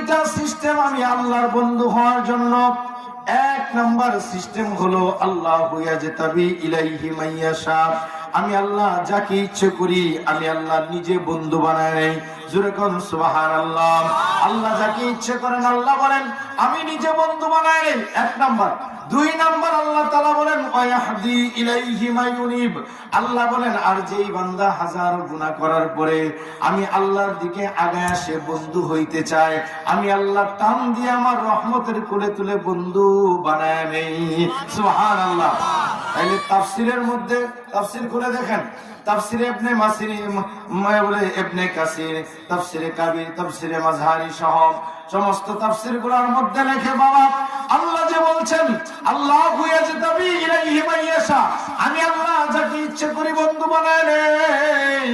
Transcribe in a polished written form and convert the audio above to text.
দুইটা সিস্টেম আমি আল্লাহর বন্ধু হওয়ার জন্য। এক নাম্বার সিস্টেম হলো আল্লাহু ইয়াজতাবি ইলাইহি মাইয়াশা, আমি আল্লাহ যাকে ইচ্ছে করি আমি আল্লাহ নিজে বন্ধু বানায় নেই। জোরে কোন সুবহানাল্লাহ। আল্লাহ যাকে ইচ্ছে করেন আল্লাহ বলেন আমি নিজে বন্ধু বানায় নেই, এক নাম্বার। দুই নাম্বার আল্লাহ তাআলা বলেন ওয়াহদি ইলাইহি মায়ুনিব, আল্লাহ বলেন আর যেই বান্দা হাজার গুনাহ করার পরে আমি আল্লাহর দিকে আগায় আসে বন্ধু হইতে চায়, আমি আল্লাহ টান দিয়ে আমার রহমতের কোলে তুলে বন্ধু বানায় নেই। সুবহানাল্লাহ। তাইলে তাফসীরের মধ্যে তাফসীর করে দেখেন, তাফসীরে ইবনে মাসিরি বলে ইবনে কাসির, তাফসীরে কাবীর, তাফসীরে মাযহারি সহ সমস্ত তাফসীরগুলোর মধ্যে লেখে বাবা আল্লাহ যে বলছেন আল্লাহু ইয়াজতাবি ইলাইহি মাইয়াশা, আমি আল্লাহ যাকে ইচ্ছে করি বন্ধু বানায় নেই।